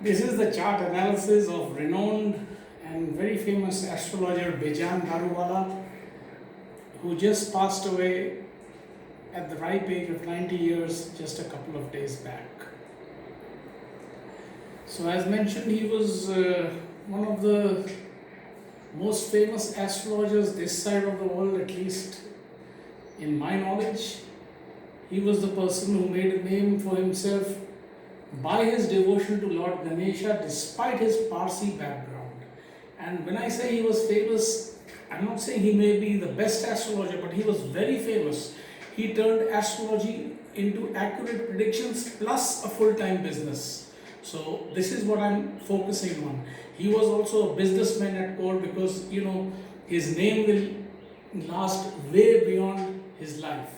This is the chart analysis of renowned and very famous astrologer Bejan Daruwala, who just passed away at the ripe age of 90 years just a couple of days back. So, as mentioned, he was one of the most famous astrologers this side of the world, at least in my knowledge. He was the person who made a name for himself by his devotion to Lord Ganesha despite his Parsi background. And when I say he was famous, I'm not saying he may be the best astrologer, but he was very famous. He turned astrology into accurate predictions plus a full-time business. So this is what I'm focusing on. He was also a businessman at court because, his name will last way beyond his life.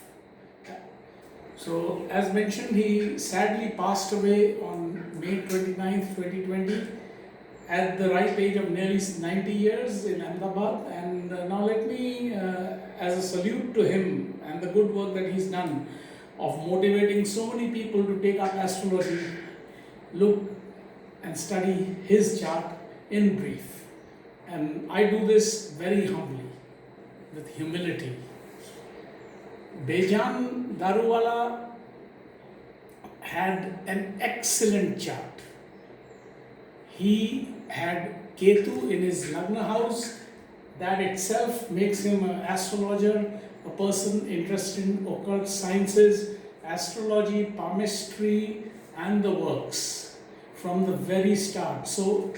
So, as mentioned, he sadly passed away on May 29th, 2020 at the ripe age of nearly 90 years in Ahmedabad. And now let me, as a salute to him and the good work that he's done of motivating so many people to take up astrology, look and study his chart in brief. And I do this very humbly, with humility. Bejan Daruwala had an excellent chart. He had Ketu in his Lagna house. That itself makes him an astrologer, a person interested in occult sciences, astrology, palmistry, and the works from the very start. So,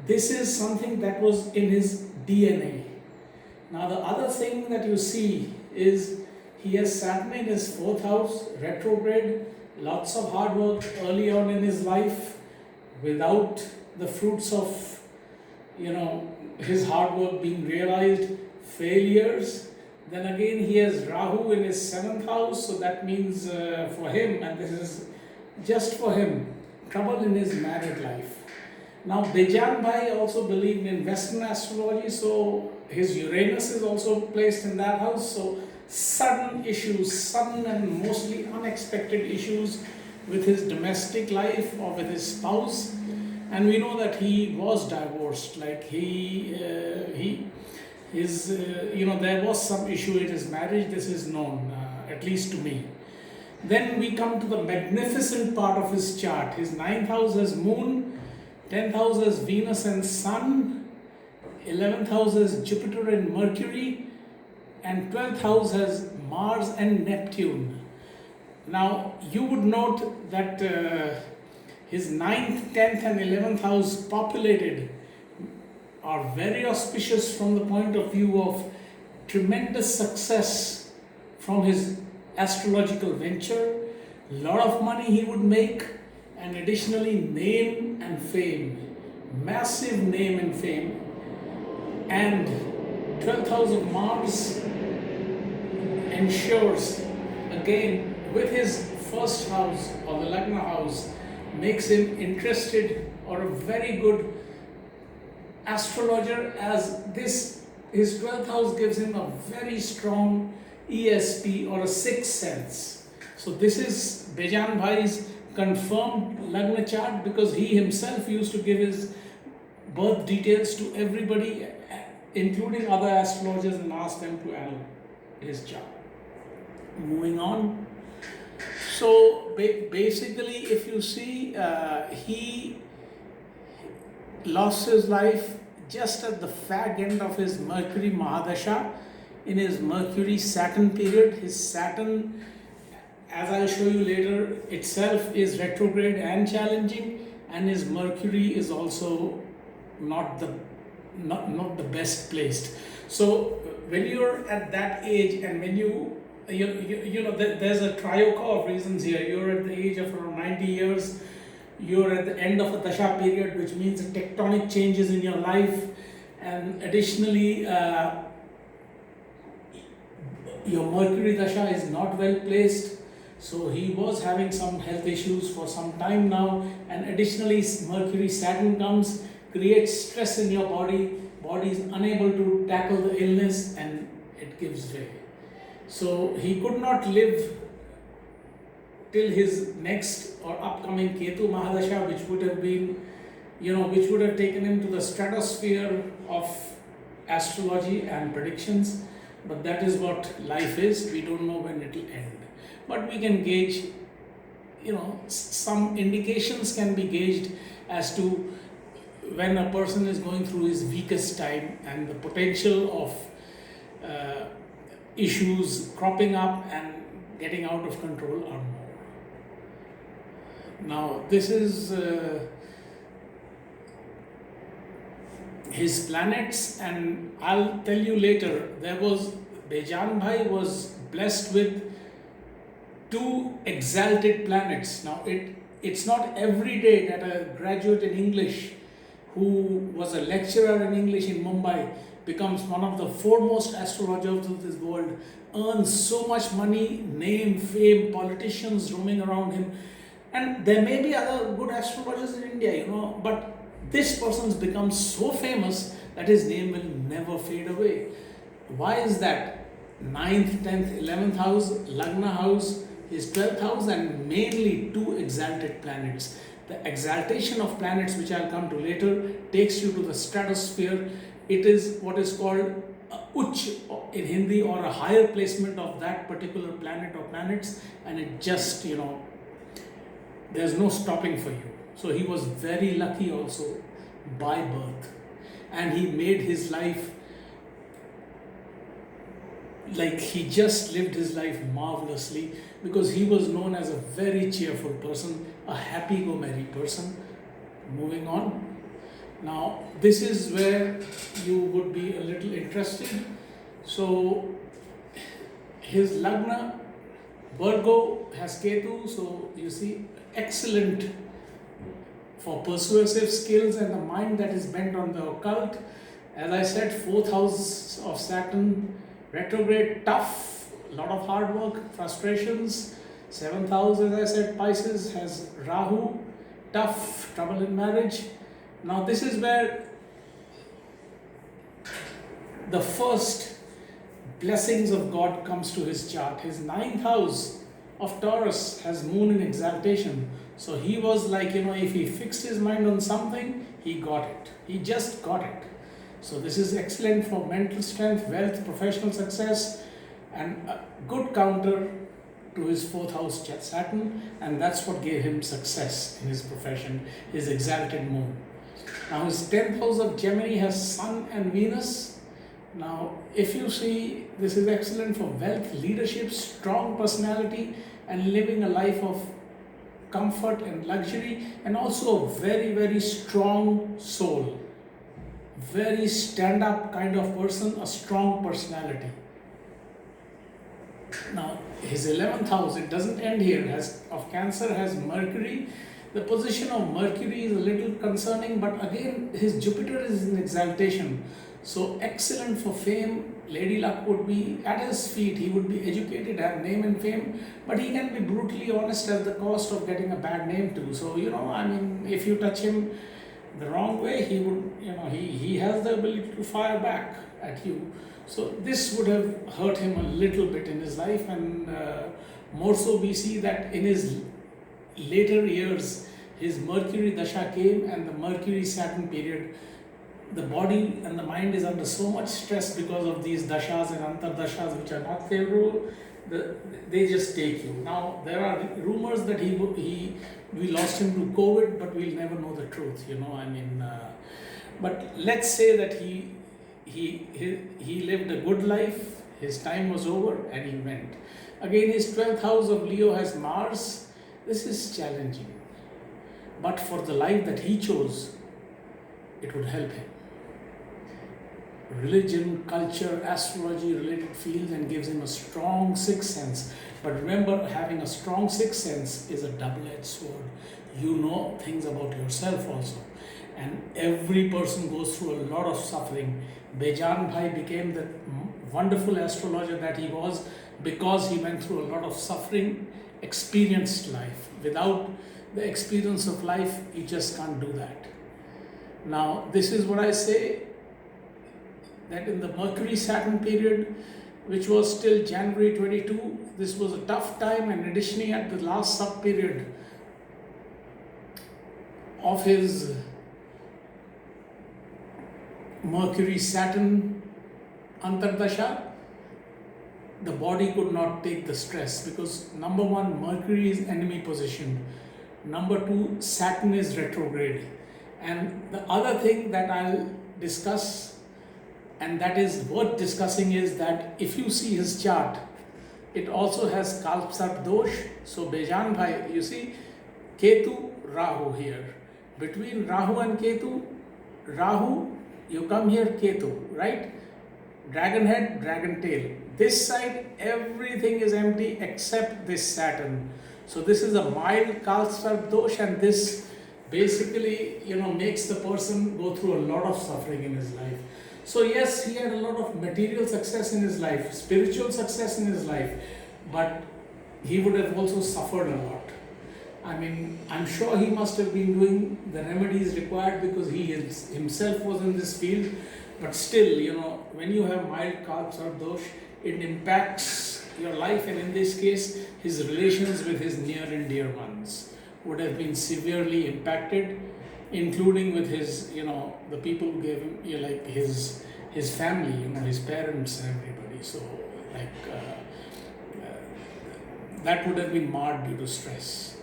this is something that was in his DNA. Now, the other thing that you see is he has Saturn in his 4th house, retrograde, lots of hard work early on in his life without the fruits of, his hard work being realized, failures. Then again, he has Rahu in his 7th house, so that means for him, and this is just for him, trouble in his married life. Now, Bejan Bhai also believed in Western astrology, so his Uranus is also placed in that house. So, sudden and mostly unexpected issues with his domestic life or with his spouse. And we know that he was divorced. Like there was some issue in his marriage. This is known, at least to me. Then we come to the magnificent part of his chart. His 9th house has Moon, 10th house has Venus and Sun, 11th house has Jupiter and Mercury, and 12th house has Mars and Neptune. Now, you would note that his 9th, 10th and 11th house populated are very auspicious from the point of view of tremendous success from his astrological venture, lot of money he would make, and additionally name and fame, massive name and fame. And 12th house of Mars ensures, again, with his first house or the Lagna house, makes him interested or a very good astrologer, as his 12th house gives him a very strong ESP or a sixth sense. So this is Bejan Bhai's confirmed Lagna chart, because he himself used to give his birth details to everybody, including other astrologers, and ask them to analyze his chart. Moving on. So basically, if you see, he lost his life just at the fag end of his Mercury Mahadasha, in his Mercury Saturn period. His Saturn, as I'll show you later, itself is retrograde and challenging, and his Mercury is also not the best placed. So when you're at that age, and when there's a trioca of reasons here. You're at the age of around 90 years. You're at the end of a dasha period, which means tectonic changes in your life, and additionally, your Mercury dasha is not well placed. So he was having some health issues for some time now, and additionally, Mercury Saturn comes, creates stress in your body. Body is unable to tackle the illness, and it gives way. So he could not live till his next or upcoming Ketu Mahadasha, which would have been, which would have taken him to the stratosphere of astrology and predictions. But that is what life is. We don't know when it will end. But we can gauge, some indications can be gauged as to when a person is going through his weakest time and the potential of issues cropping up and getting out of control are more. Now, this is his planets, and I'll tell you later, Bejan Bhai was blessed with 2 exalted planets. Now, it's not every day that a graduate in English who was a lecturer in English in Mumbai becomes one of the foremost astrologers of this world, earns so much money, name, fame, politicians roaming around him. And there may be other good astrologers in India, but this person's become so famous that his name will never fade away. Why is that? 9th, 10th, 11th house, Lagna house, his 12th house, and mainly 2 exalted planets. The exaltation of planets, which I'll come to later, takes you to the stratosphere. It is what is called Uch in Hindi, or a higher placement of that particular planet or planets, and it just, there's no stopping for you. So he was very lucky also by birth, and he made his life, like he just lived his life marvelously, because he was known as a very cheerful person, a happy-go-merry person. Moving on. Now, this is where you would be a little interested. So, his Lagna, Virgo, has Ketu, so you see, excellent for persuasive skills and the mind that is bent on the occult. As I said, 4th house of Saturn, retrograde, tough, a lot of hard work, frustrations. 7th house, as I said, Pisces, has Rahu, tough, trouble in marriage. Now this is where the first blessings of God comes to his chart. His 9th house of Taurus has moon in exaltation. So he was like, if he fixed his mind on something, he got it. He just got it. So this is excellent for mental strength, wealth, professional success, and a good counter to his 4th house Saturn, and that's what gave him success in his profession, his exalted moon. Now his 10th house of Gemini has Sun and Venus. Now if you see, this is excellent for wealth, leadership, strong personality, and living a life of comfort and luxury, and also a very, very strong soul. Very stand-up kind of person, a strong personality. Now, his 11th house, it doesn't end here, of Cancer has Mercury. The position of Mercury is a little concerning, but again, his Jupiter is in exaltation. So, excellent for fame. Lady luck would be at his feet. He would be educated, have name and fame, but he can be brutally honest at the cost of getting a bad name too. So, if you touch him the wrong way, he would, he has the ability to fire back at you. So this would have hurt him a little bit in his life, and more so we see that in his later years, his Mercury Dasha came, and the Mercury Saturn period, the body and the mind is under so much stress because of these dashas and antardashas which are not favorable. They just take you. Now there are rumors that we lost him to COVID, but we'll never know the truth. But let's say that he lived a good life. His time was over, and he went. Again, his 12th house of Leo has Mars. This is challenging, but for the life that he chose, it would help him. Religion, culture, astrology related fields, and gives him a strong sixth sense. But remember, having a strong sixth sense is a double-edged sword. You know things about yourself also, and every person goes through a lot of suffering. Bejan Bhai became the wonderful astrologer that he was because he went through a lot of suffering, experienced life. Without the experience of life, you just can't do that. Now, this is what I say, that in the Mercury Saturn period, which was till January 22, this was a tough time, and additionally at the last sub period of his Mercury Saturn Antardasha, the body could not take the stress because number one, Mercury is enemy position. Number two, Saturn is retrograde. And the other thing that I'll discuss, and that is worth discussing, is that if you see his chart, it also has Kalpsarp Dosh. So Bejan Bhai, you see Ketu, Rahu here. Between Rahu and Ketu, Rahu, you come here, Ketu, right? Dragon head, dragon tail. This side, everything is empty except this Saturn. So this is a mild Kalpsarp Dosh, and this basically, makes the person go through a lot of suffering in his life. So yes, he had a lot of material success in his life, spiritual success in his life, but he would have also suffered a lot. I mean, I'm sure he must have been doing the remedies required because he himself was in this field. But still, when you have mild Kalpsarp Dosh, it impacts your life, and in this case, his relations with his near and dear ones would have been severely impacted, including with his, the people who gave him, like his family, his parents and everybody. So, that would have been marred due to stress.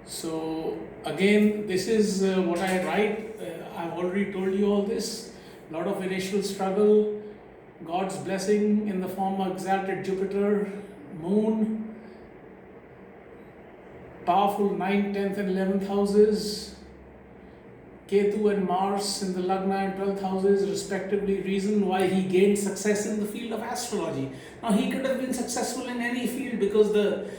So, again, this is what I write. I've already told you all this. A lot of initial struggle, God's blessing in the form of exalted Jupiter, Moon, powerful 9th, 10th and 11th houses, Ketu and Mars in the Lagna and 12th houses respectively, reason why he gained success in the field of astrology. Now he could have been successful in any field because the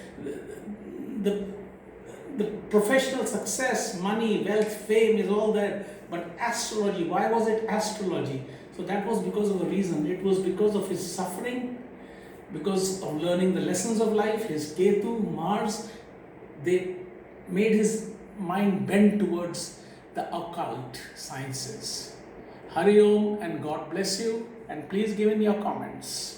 professional success, money, wealth, fame is all there. But astrology, why was it astrology? So that was because of a reason. It was because of his suffering, because of learning the lessons of life. His Ketu, Mars, they made his mind bend towards the occult sciences. Hari Om, and God bless you, and please give in your comments.